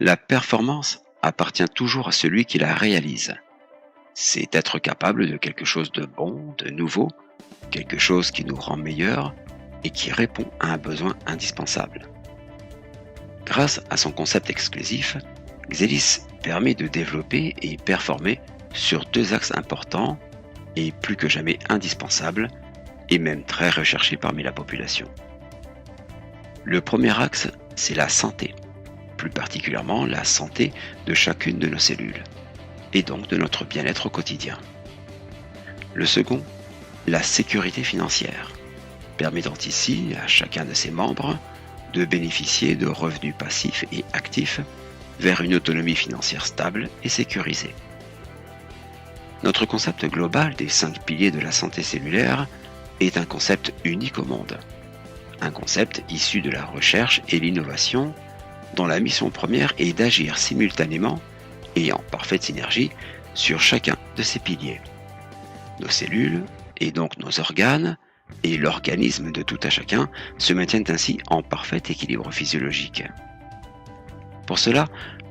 La performance appartient toujours à celui qui la réalise. C'est être capable de quelque chose de bon, de nouveau, quelque chose qui nous rend meilleurs et qui répond à un besoin indispensable. Grâce à son concept exclusif, Xelis permet de développer et performer sur deux axes importants et plus que jamais indispensables et même très recherchés parmi la population. Le premier axe, c'est la santé, plus particulièrement la santé de chacune de nos cellules et donc de notre bien-être au quotidien. Le second, la sécurité financière, permettant ici à chacun de ses membres de bénéficier de revenus passifs et actifs vers une autonomie financière stable et sécurisée. Notre concept global des 5 piliers de la santé cellulaire est un concept unique au monde. Un concept issu de la recherche et l'innovation dont la mission première est d'agir simultanément et en parfaite synergie sur chacun de ces piliers. Nos cellules, et donc nos organes, et l'organisme de tout à chacun se maintiennent ainsi en parfait équilibre physiologique. Pour cela,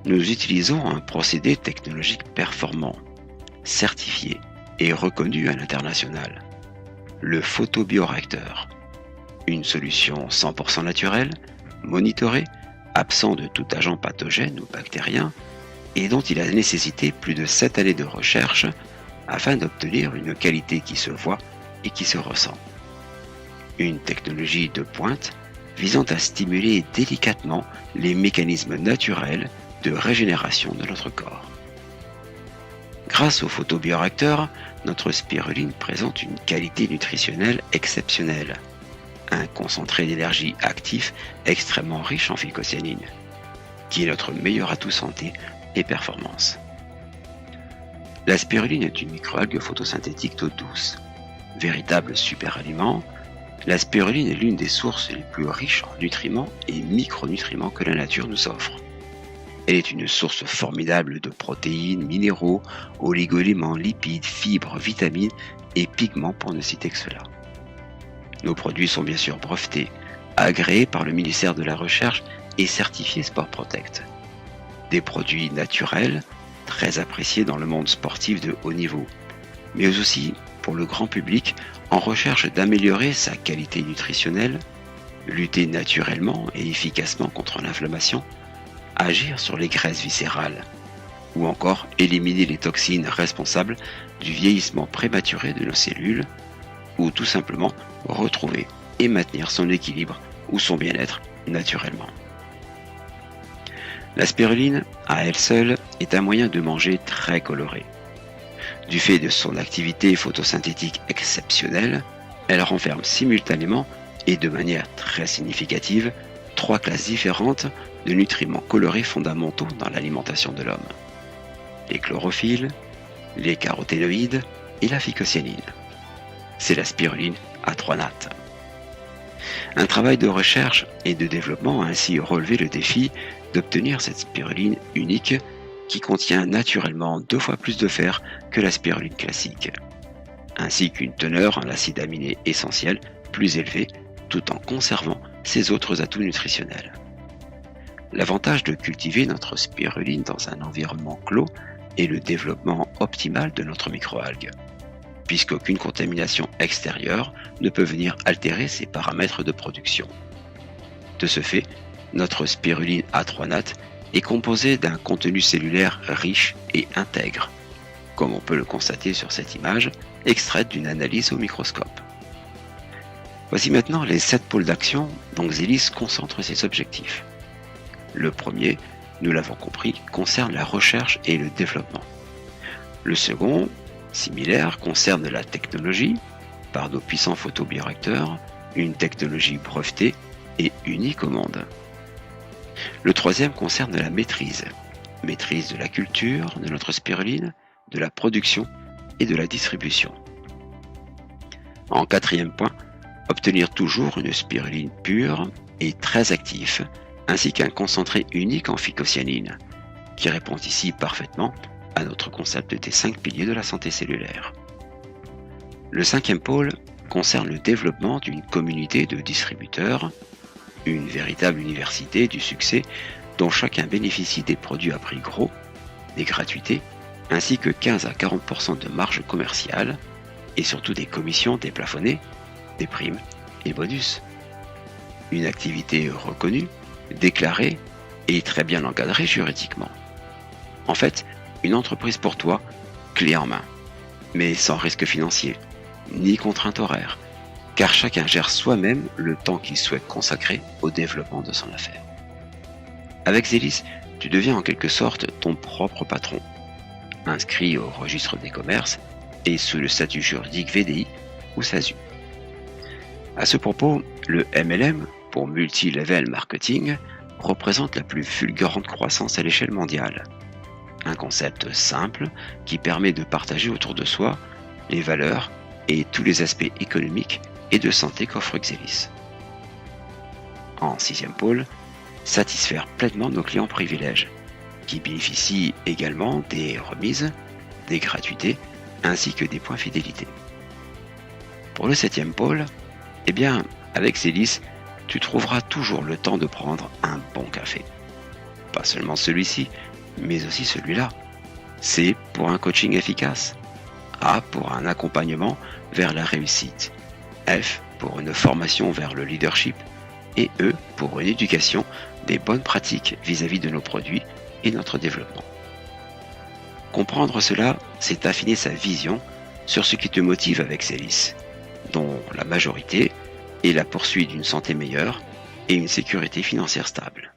nous utilisons un procédé technologique performant, certifié et reconnu à l'international, le photobioréacteur, une solution 100% naturelle, monitorée, absent de tout agent pathogène ou bactérien, et dont il a nécessité plus de 7 années de recherche afin d'obtenir une qualité qui se voit et qui se ressent. Une technologie de pointe visant à stimuler délicatement les mécanismes naturels de régénération de notre corps. Grâce au photobioréacteur, notre spiruline présente une qualité nutritionnelle exceptionnelle, un concentré d'énergie actif extrêmement riche en phycocyanine, qui est notre meilleur atout santé et performance. La spiruline est une microalgue photosynthétique d'eau douce. Véritable superaliment, la spiruline est l'une des sources les plus riches en nutriments et micronutriments que la nature nous offre. Elle est une source formidable de protéines, minéraux, oligoéléments, lipides, fibres, vitamines et pigments pour ne citer que cela. Nos produits sont bien sûr brevetés, agréés par le ministère de la Recherche et certifiés Sport Protect. Des produits naturels, très appréciés dans le monde sportif de haut niveau, mais aussi pour le grand public en recherche d'améliorer sa qualité nutritionnelle, lutter naturellement et efficacement contre l'inflammation, agir sur les graisses viscérales, ou encore éliminer les toxines responsables du vieillissement prématuré de nos cellules, ou tout simplement retrouver et maintenir son équilibre ou son bien-être naturellement. La spiruline, à elle seule, est un moyen de manger très coloré. Du fait de son activité photosynthétique exceptionnelle, elle renferme simultanément et de manière très significative 3 classes différentes de nutriments colorés fondamentaux dans l'alimentation de l'homme. Les chlorophylles, les caroténoïdes et la phycocyanine. C'est la spiruline à 3 nattes. Un travail de recherche et de développement a ainsi relevé le défi d'obtenir cette spiruline unique qui contient naturellement 2 fois plus de fer que la spiruline classique, ainsi qu'une teneur en acides aminés essentiels plus élevée tout en conservant ses autres atouts nutritionnels. L'avantage de cultiver notre spiruline dans un environnement clos est le développement optimal de notre microalgue, puisqu'aucune contamination extérieure ne peut venir altérer ses paramètres de production. De ce fait, notre spiruline A3 nattes est composée d'un contenu cellulaire riche et intègre, comme on peut le constater sur cette image, extraite d'une analyse au microscope. Voici maintenant les 7 pôles d'action dont Xelis concentre ses objectifs. Le premier, nous l'avons compris, concerne la recherche et le développement. Le second, similaire, concerne la technologie, par nos puissants photobioréacteurs, une technologie brevetée et unique au monde. Le troisième concerne la maîtrise de la culture de notre spiruline, de la production et de la distribution. En quatrième point, obtenir toujours une spiruline pure et très active, ainsi qu'un concentré unique en phycocyanine, qui répond ici parfaitement à notre concept des 5 piliers de la santé cellulaire. Le cinquième pôle concerne le développement d'une communauté de distributeurs, une véritable université du succès dont chacun bénéficie des produits à prix gros, des gratuités, ainsi que 15 à 40% de marge commerciale, et surtout des commissions déplafonnées, des primes et bonus. Une activité reconnue, déclarée et très bien encadrée juridiquement. En fait, une entreprise pour toi, clé en main, mais sans risque financier, ni contrainte horaire, car chacun gère soi-même le temps qu'il souhaite consacrer au développement de son affaire. Avec Zélis, tu deviens en quelque sorte ton propre patron, inscrit au registre des commerces et sous le statut juridique VDI ou SASU. À ce propos, le MLM, pour Multi-Level Marketing, représente la plus fulgurante croissance à l'échelle mondiale. Un concept simple qui permet de partager autour de soi les valeurs et tous les aspects économiques et de santé qu'offre Xelis. En 6e pôle, satisfaire pleinement nos clients privilèges, qui bénéficient également des remises, des gratuités, ainsi que des points fidélité. Pour le 7e pôle, eh bien, avec Zélis, tu trouveras toujours le temps de prendre un bon café. Pas seulement celui-ci, mais aussi celui-là. C pour un coaching efficace. A pour un accompagnement vers la réussite. F pour une formation vers le leadership. Et E pour une éducation des bonnes pratiques vis-à-vis de nos produits et notre développement. Comprendre cela, c'est affiner sa vision sur ce qui te motive avec Zélis, dont la majorité est la poursuite d'une santé meilleure et une sécurité financière stable.